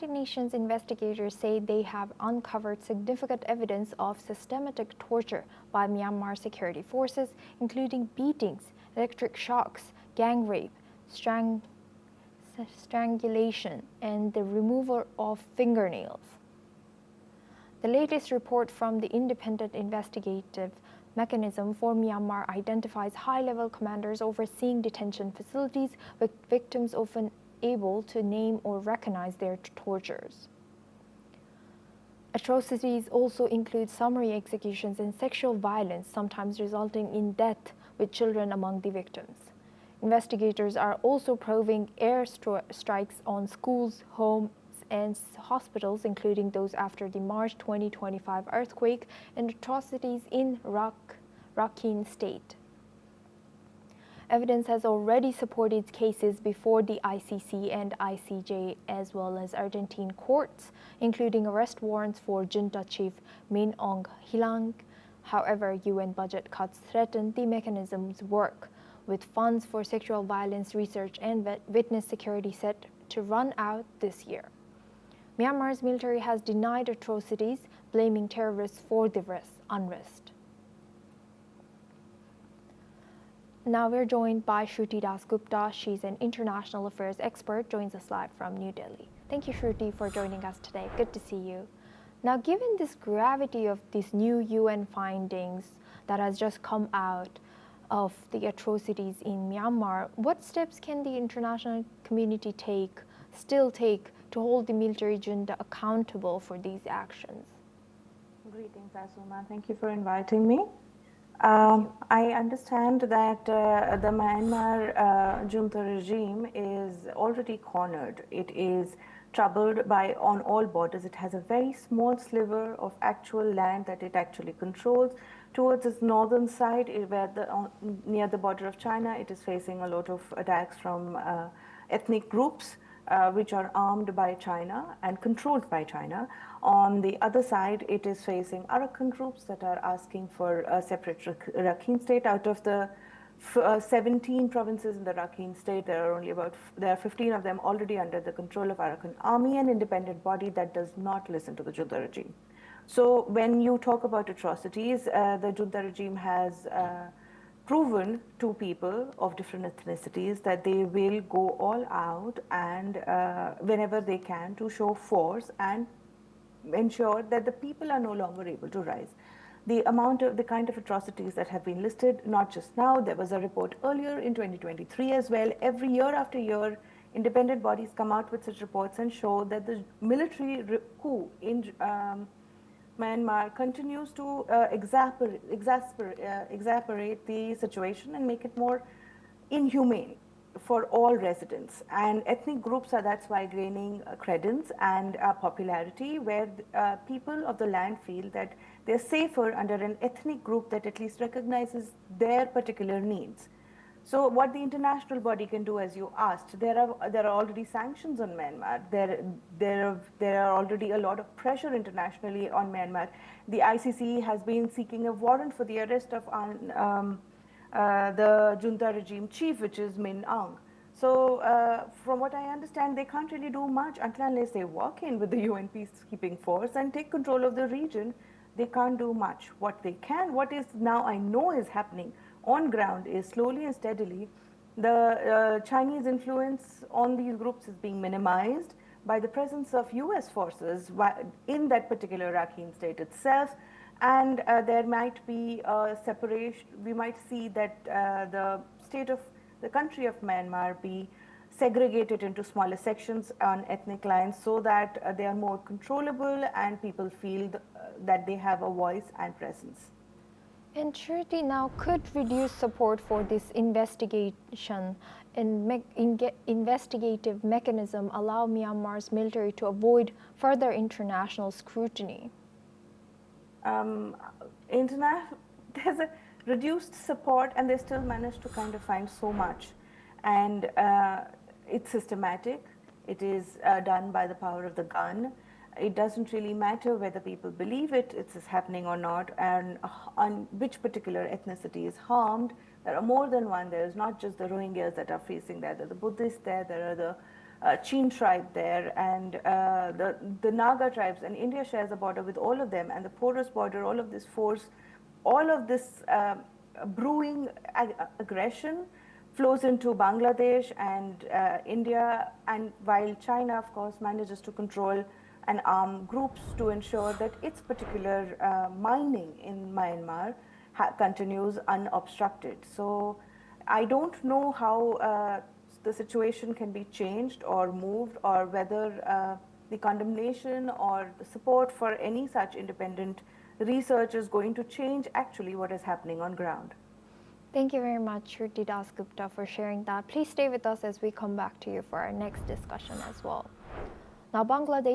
United Nations investigators say they have uncovered significant evidence of systematic torture by Myanmar security forces, including beatings, electric shocks, gang rape, strangulation, and the removal of fingernails. The latest report from the Independent Investigative Mechanism for Myanmar identifies high-level commanders overseeing detention facilities, with victims often able to name or recognize their tortures. Atrocities also include summary executions and sexual violence, sometimes resulting in death, with children among the victims. Investigators are also probing air strikes on schools, homes, and hospitals, including those after the March 2025 earthquake, and atrocities in Rakhine State. Evidence has already supported cases before the ICC and ICJ, as well as Argentine courts, including arrest warrants for junta chief Min Aung Hlaing. However, UN budget cuts threaten the mechanism's work, with funds for sexual violence research and witness security set to run out this year. Myanmar's military has denied atrocities, blaming terrorists for the unrest. Now we're joined by Shruti Dasgupta. She's an international affairs expert, joins us live from New Delhi. Thank you, Shruti, for joining us today. Good to see you. Now, given this gravity of these new UN findings that has just come out of the atrocities in Myanmar, what steps can the international community still take to hold the military junta accountable for these actions? Greetings, Asuma. Thank you for inviting me. I understand that the Myanmar junta regime is already cornered. It is troubled by on all borders. It has a very small sliver of actual land that it actually controls. Towards its northern side, near the border of China, it is facing a lot of attacks from ethnic groups which are armed by China and controlled by China. On the other side, it is facing Arakan groups that are asking for a separate Rakhine state. Out of the 17 provinces in the Rakhine state, there are 15 of them already under the control of Arakan army, an independent body that does not listen to the junta regime. So when you talk about atrocities, the junta regime has proven to people of different ethnicities that they will go all out and whenever they can to show force and ensure that the people are no longer able to rise. The kind of atrocities that have been listed, not just now, there was a report earlier in 2023 as well. Every year after year, independent bodies come out with such reports and show that the military coup in Myanmar continues to exacerbate the situation and make it more inhumane for all residents. And ethnic groups that's why gaining credence and popularity, where people of the land feel that they're safer under an ethnic group that at least recognizes their particular needs. So what the international body can do, as you asked, there are already sanctions on Myanmar. There are already a lot of pressure internationally on Myanmar. The ICC has been seeking a warrant for the arrest of the junta regime chief, which is Min Aung. So from what I understand, they can't really do much unless they walk in with the UN peacekeeping force and take control of the region. They can't do much. What is now I know is happening on ground is slowly and steadily the Chinese influence on these groups is being minimized by the presence of US forces in that particular Rakhine state itself. And there might be a separation. We might see that the country of Myanmar be segregated into smaller sections on ethnic lines so that they are more controllable and people feel that they have a voice and presence. And Shruti, now could reduced support for this investigation and investigative mechanism allow Myanmar's military to avoid further international scrutiny? There's a reduced support and they still manage to kind of find so much. And it's systematic. It is done by the power of the gun. It doesn't really matter whether people believe it's happening or not, and on which particular ethnicity is harmed. There are more than one. There is not just the Rohingyas that are facing that. There are the Buddhists there. There are the Chin tribe there, and the Naga tribes, and India shares a border with all of them, and the porous border, all of this force, all of this brewing aggression flows into Bangladesh and India, and while China, of course, manages to control and arm groups to ensure that its particular mining in Myanmar continues unobstructed. So I don't know how the situation can be changed or moved, or whether the condemnation or the support for any such independent research is going to change actually what is happening on ground. Thank you very much, Shruti Das Gupta, for sharing that. Please stay with us as we come back to you for our next discussion as well. Now, Bangladesh